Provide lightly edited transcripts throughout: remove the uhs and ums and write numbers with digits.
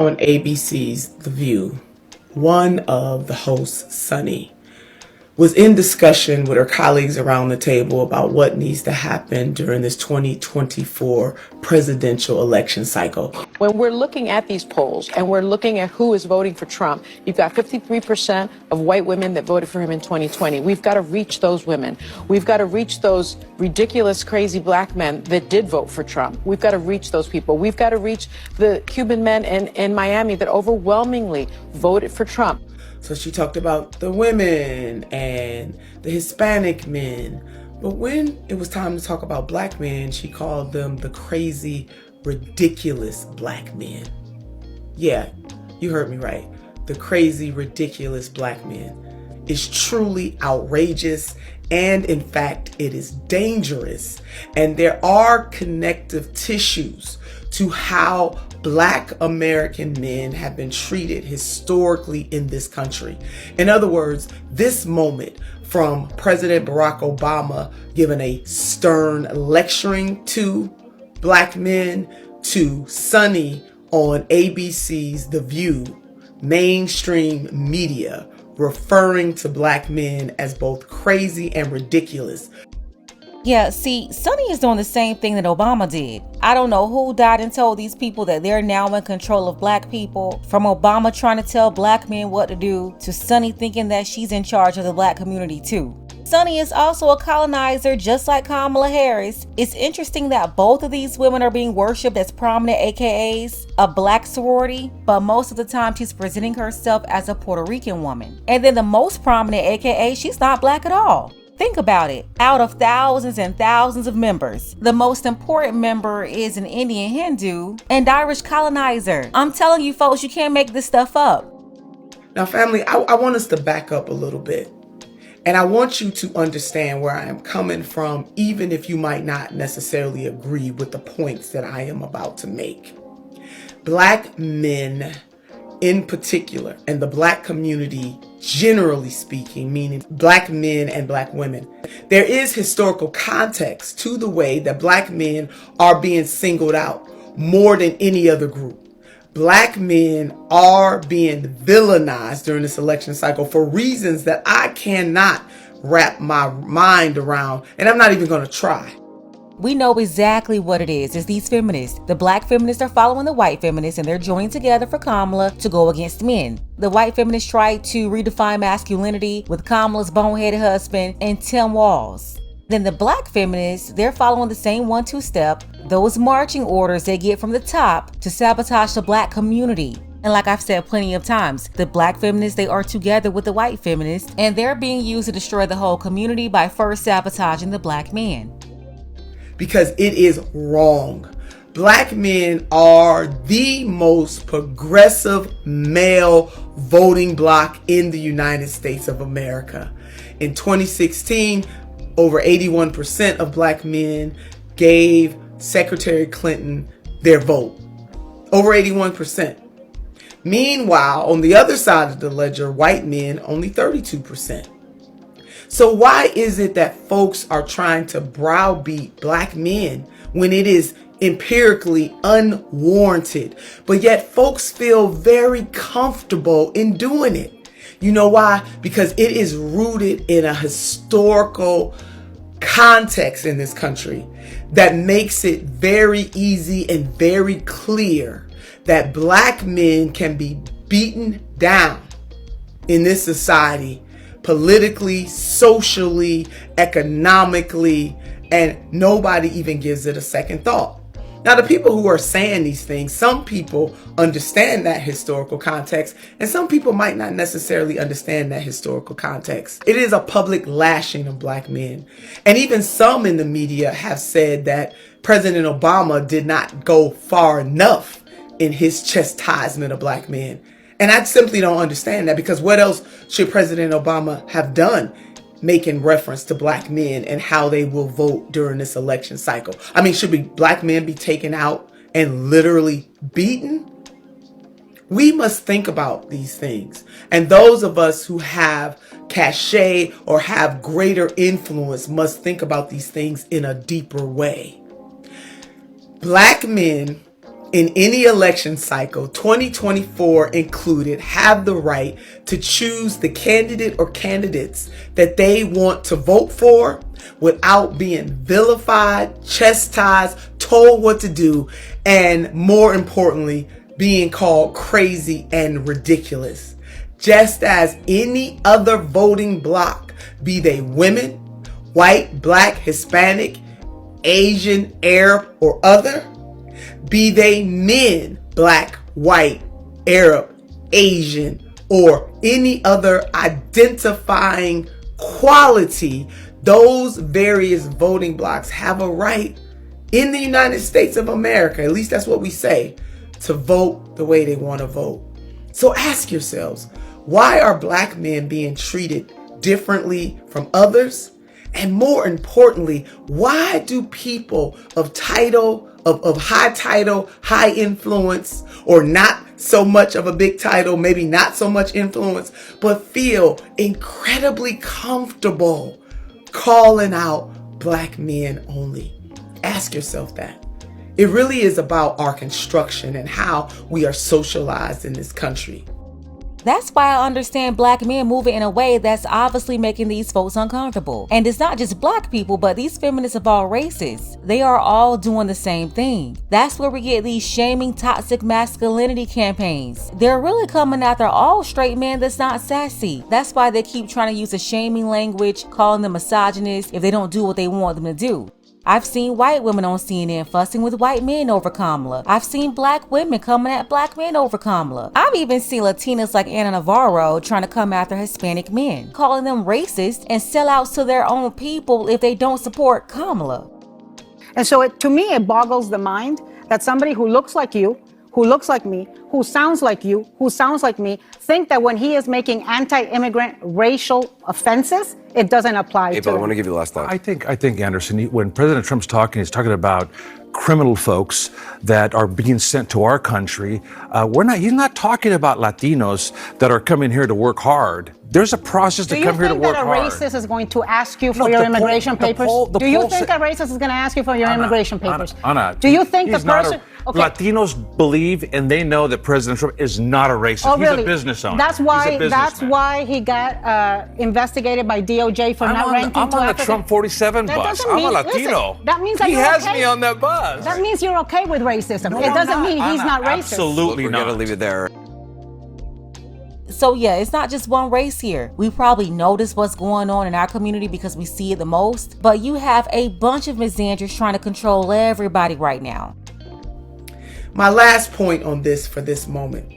on ABC's The View, one of the hosts, Sunny, was in discussion with her colleagues around the table about what needs to happen during this 2024 presidential election cycle. When we're looking at these polls and we're looking at who is voting for Trump, you've got 53% of white women that voted for him in 2020. We've got to reach those women. We've got to reach those ridiculous, crazy black men that did vote for Trump. We've got to reach those people. We've got to reach the Cuban men in Miami that overwhelmingly voted for Trump. So she talked about the women and the Hispanic men. But when it was time to talk about black men, she called them the crazy, ridiculous black men. Yeah, you heard me right. The crazy, ridiculous black men. Is truly outrageous, and in fact, it is dangerous. And there are connective tissues to how Black American men have been treated historically in this country. In other words, this moment from President Barack Obama giving a stern lecturing to black men to Sunny on ABC's The View, mainstream media, referring to black men as both crazy and ridiculous. Yeah, see, Sunny is doing the same thing that Obama did. I don't know who died and told these people that they're now in control of black people. From Obama trying to tell black men what to do, to Sunny thinking that she's in charge of the black community too. Sunny is also a colonizer, just like Kamala Harris. It's interesting that both of these women are being worshipped as prominent AKAs, a black sorority, but most of the time she's presenting herself as a Puerto Rican woman. And then the most prominent AKA, she's not black at all. Think about it. Out of thousands and thousands of members, the most important member is an Indian Hindu and Irish colonizer. I'm telling you folks, you can't make this stuff up. Now, family, I want us to back up a little bit. And I want you to understand where I am coming from, even if you might not necessarily agree with the points that I am about to make. Black men in particular, and the black community generally speaking, meaning black men and black women, there is historical context to the way that black men are being singled out more than any other group. Black men are being villainized during this election cycle for reasons that I cannot wrap my mind around, and I'm not even going to try. We know exactly what it is. It's these feminists. The black feminists are following the white feminists, and they're joining together for Kamala to go against men. The white feminists tried to redefine masculinity with Kamala's boneheaded husband and Tim Walz. Then the black feminists, they're following the same 1-2 step, those marching orders they get from the top to sabotage the black community. And like I've said plenty of times, the black feminists, they are together with the white feminists, and they're being used to destroy the whole community by first sabotaging the black man. Because it is wrong. Black men are the most progressive male voting bloc in the United States of America. In 2016, over 81% of black men gave Secretary Clinton their vote. Over 81%. Meanwhile, on the other side of the ledger, white men, only 32%. So why is it that folks are trying to browbeat black men when it is empirically unwarranted, but yet folks feel very comfortable in doing it? You know why? Because it is rooted in a historical context in this country that makes it very easy and very clear that black men can be beaten down in this society politically, socially, economically, and nobody even gives it a second thought. Now, the people who are saying these things, some people understand that historical context, and some people might not necessarily understand that historical context. It is a public lashing of black men. And even some in the media have said that President Obama did not go far enough in his chastisement of black men. And I simply don't understand that, because what else should President Obama have done making reference to black men and how they will vote during this election cycle? I mean, should black men be taken out and literally beaten? We must think about these things. And those of us who have cachet or have greater influence must think about these things in a deeper way. Black men in any election cycle, 2024 included, have the right to choose the candidate or candidates that they want to vote for without being vilified, chastised, told what to do, and more importantly, being called crazy and ridiculous. Just as any other voting bloc, be they women, white, black, Hispanic, Asian, Arab, or other, be they men, black, white, Arab, Asian, or any other identifying quality, those various voting blocks have a right in the United States of America, at least that's what we say, to vote the way they want to vote. So ask yourselves, why are black men being treated differently from others? And more importantly, why do people of title, of high title, high influence, or not so much of a big title, maybe not so much influence, but feel incredibly comfortable calling out black men only? Ask yourself that. It really is about our construction and how we are socialized in this country. That's why I understand black men moving in a way that's obviously making these folks uncomfortable. And it's not just black people, but these feminists of all races. They are all doing the same thing. That's where we get these shaming toxic masculinity campaigns. They're really coming after all straight men that's not sassy. That's why they keep trying to use a shaming language, calling them misogynist if they don't do what they want them to do. I've seen white women on CNN fussing with white men over Kamala. I've seen black women coming at black men over Kamala. I've even seen Latinas like Ana Navarro trying to come after Hispanic men, calling them racist and sellouts to their own people if they don't support Kamala. And so to me, it boggles the mind that somebody who looks like you, who looks like me, who sounds like you, who sounds like me, think that when he is making anti-immigrant racial offenses, it doesn't apply to I him. want to give you the last thought. I think Anderson, when President Trump's talking, he's talking about criminal folks that are being sent to our country. He's not talking about Latinos that are coming here to work hard. There's a process to come here to work hard. Do you think that a racist is going to ask you for No, your the immigration poll- the papers? poll- the Do you poll think sa- a racist is going to ask you for your immigration papers? Anna, Do you think the he's not person... Latinos believe and they know that President Trump is not a racist. Oh, He's really? a business owner. That's He's a why. That's businessman. why he got investigated by DOJ for not ranking I'm to on the Africa. Trump 47 That bus. doesn't I'm mean- a Latino. listen, that means that he you're has okay. me on that bus. That means you're okay with racism. No, It I'm doesn't not. mean he's I'm not racist. Absolutely We're not. going to leave it there. So yeah, it's not just one race here. We probably notice what's going on in our community because we see it the most, but you have a bunch of misanders trying to control everybody right now. My last point on this for this moment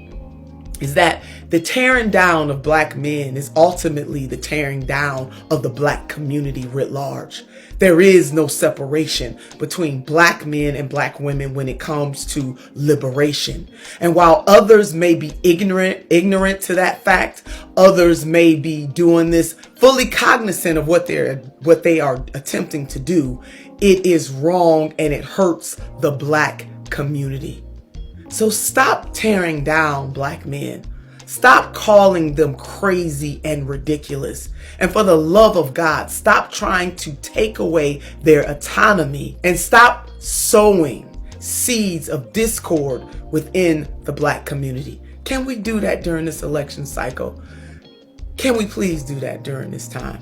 is that the tearing down of black men is ultimately the tearing down of the black community writ large. There is no separation between black men and black women when it comes to liberation. And while others may be ignorant to that fact, others may be doing this fully cognizant of what they are attempting to do, it is wrong and it hurts the black community. So stop tearing down black men. Stop calling them crazy and ridiculous. And for the love of God, stop trying to take away their autonomy and stop sowing seeds of discord within the black community. Can we do that during this election cycle? Can we please do that during this time?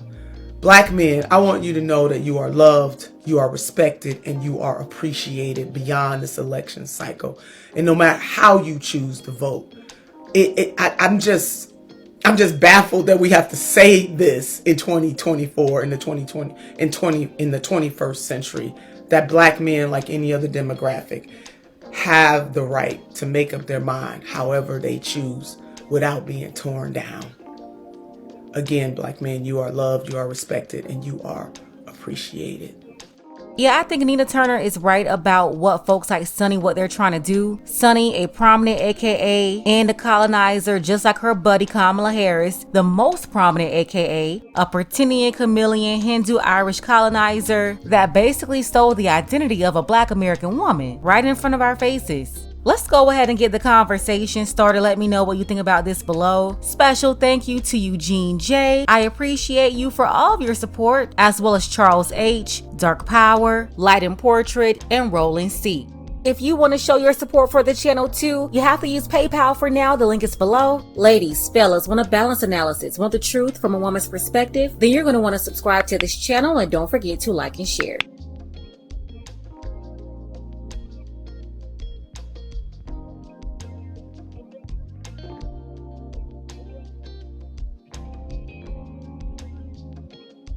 Black men, I want you to know that you are loved, you are respected, and you are appreciated beyond this election cycle. And no matter how you choose to vote, I'm just baffled that we have to say this in 2024, in the 21st century, that black men, like any other demographic, have the right to make up their mind however they choose without being torn down. Again, black men, you are loved, you are respected, and you are appreciated. Yeah, I think Nina Turner is right about what folks like Sunny, what they're trying to do. Sunny, a prominent AKA and a colonizer, just like her buddy Kamala Harris, the most prominent AKA, a pretending chameleon Hindu-Irish colonizer that basically stole the identity of a black American woman right in front of our faces. Let's go ahead and get the conversation started. Let me know what you think about this below. Special thank you to Eugene J. I appreciate you for all of your support, as well as Charles H., Dark Power, Light and Portrait, and Roland C. If you want to show your support for the channel too, you have to use PayPal for now. The link is below. Ladies, fellas, want a balanced analysis, want the truth from a woman's perspective? Then you're going to want to subscribe to this channel and don't forget to like and share.